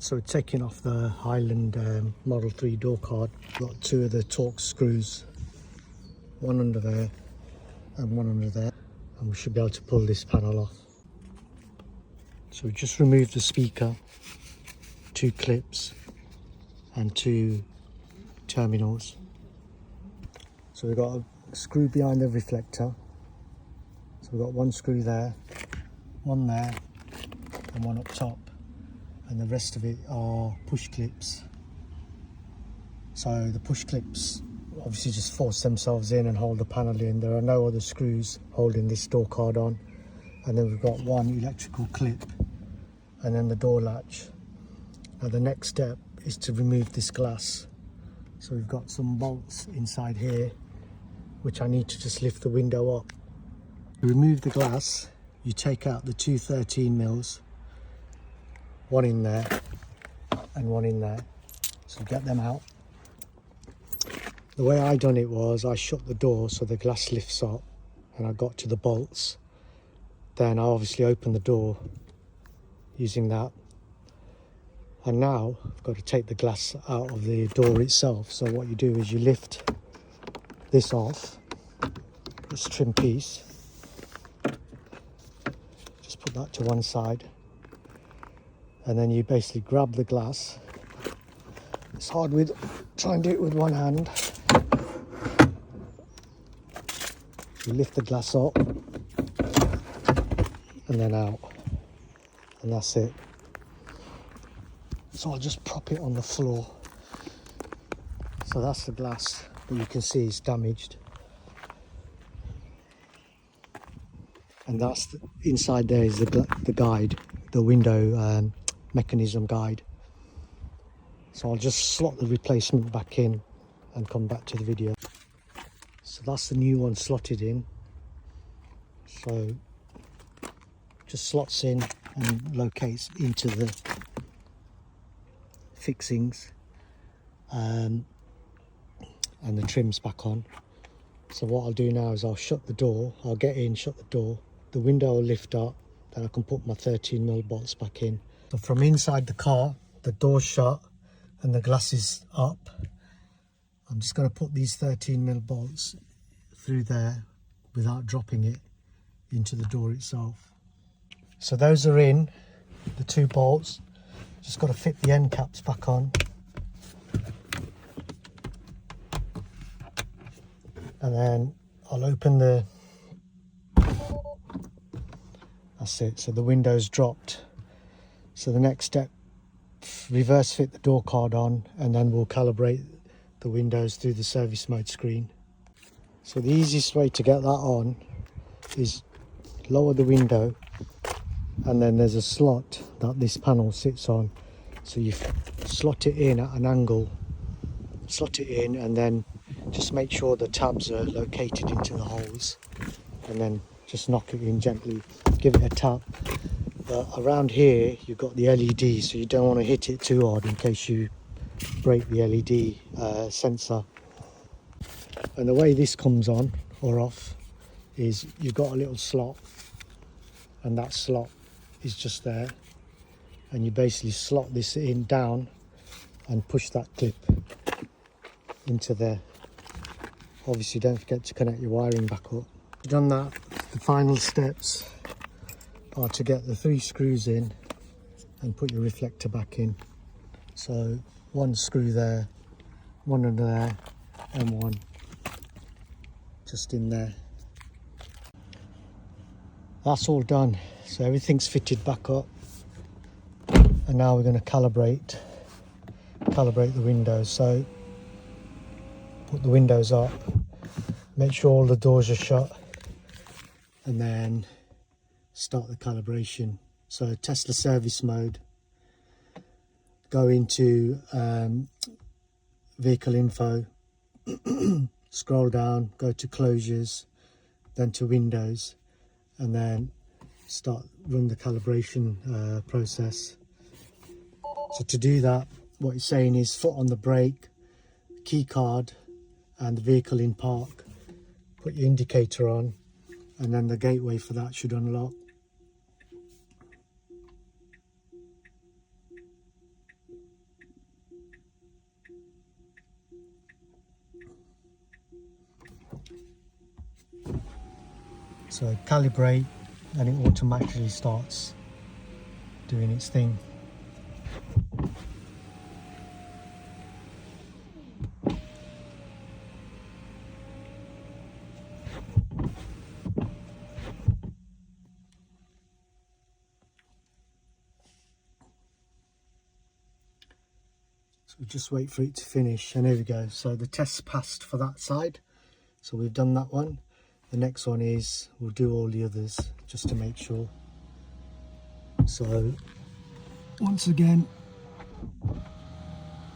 So we're taking off the Highland Model 3 door card. Got two of the Torx screws, one under there and one under there, and we should be able to pull this panel off. So we just removed the speaker, two clips and two terminals. So we've got a screw behind the reflector. So we've got one screw there, one there and one up top, and the rest of it are push clips. So the push clips obviously just force themselves in and hold the panel in. There are no other screws holding this door card on. And then we've got one electrical clip and then the door latch. Now the next step is to remove this glass. So we've got some bolts inside here which I need to just lift the window up. To remove the glass, you take out the two 13mm, one in there and one in there. So get them out. The way I done it was I shut the door so the glass lifts up and I got to the bolts. Then I obviously opened the door using that. And now I've got to take the glass out of the door itself. So what you do is you lift this off, this trim piece, just put that to one side, and then you basically grab the glass. It's hard with, try and do it with one hand. You lift the glass up and then out, and that's it. So I'll just prop it on the floor. So that's the glass, but you can see it's damaged. And that's the, inside there is the guide, the window mechanism guide. So I'll just slot the replacement back in and come back to the video. So that's the new one slotted in. So just slots in and locates into the fixings, and the trim's back on. So what I'll do now is I'll shut the door, I'll get in, shut the door, the window will lift up, then I can put my 13mm bolts back in. So from inside the car, the door's shut and the glass is up. I'm just going to put these 13mm bolts through there without dropping it into the door itself. So those are in, the two bolts. Just got to fit the end caps back on. And then I'll open the, that's it, so the window's dropped. So the next step, reverse fit the door card on, and then we'll calibrate the windows through the service mode screen. So the easiest way to get that on is lower the window, and then there's a slot that this panel sits on. So you slot it in at an angle, slot it in, and then just make sure the tabs are located into the holes, and then just knock it in gently, give it a tap. But around here you've got the LED, so you don't want to hit it too hard in case you break the LED sensor. And the way this comes on or off is you've got a little slot, and that slot is just there, and you basically slot this in down and push that clip into there. Obviously don't forget to connect your wiring back up. Done that, the final steps are to get the 3 screws in and put your reflector back in. So one screw there, one under there, and one just in there. That's all done. So everything's fitted back up, and now we're going to calibrate the windows. So put the windows up, make sure all the doors are shut, and then start the calibration. So test the service mode, go into vehicle info, scroll down, go to closures, then to windows, and then run the calibration process. So to do that, what it's saying is foot on the brake, key card, and the vehicle in park. Put your indicator on, and then the gateway for that should unlock. So calibrate, and it automatically starts doing its thing. So we just wait for it to finish, and here we go. So the test's passed for that side, so we've done that one. The next one is, we'll do all the others just to make sure. So once again,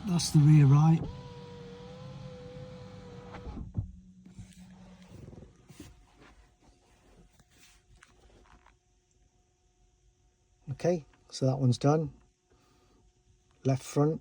that's the rear right. Okay, so that one's done. Left front.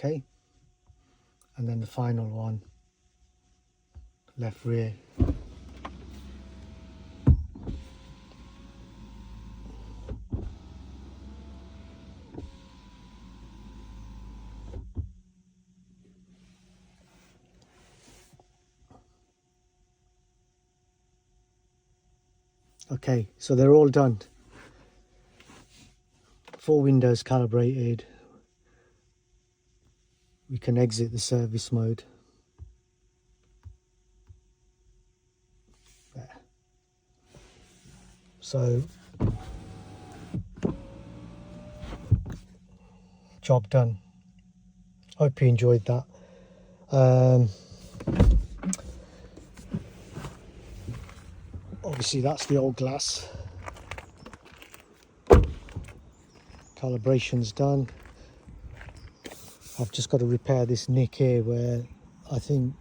Okay, and then the final one, left rear. Okay, so they're all done. 4 windows calibrated. We can exit the service mode. There. So, job done. Hope you enjoyed that. Obviously that's the old glass. Calibration's done. I've just got to repair this nick here where I think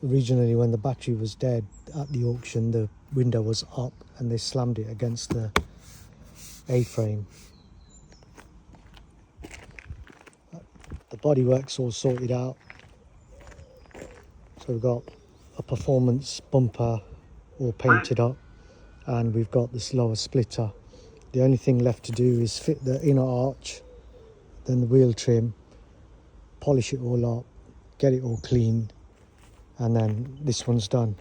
originally when the battery was dead at the auction, the window was up and they slammed it against the A-frame. The bodywork's all sorted out. So we've got a performance bumper all painted up, and we've got this lower splitter. The only thing left to do is fit the inner arch, then the wheel trim, polish it all up, get it all clean, and then this one's done.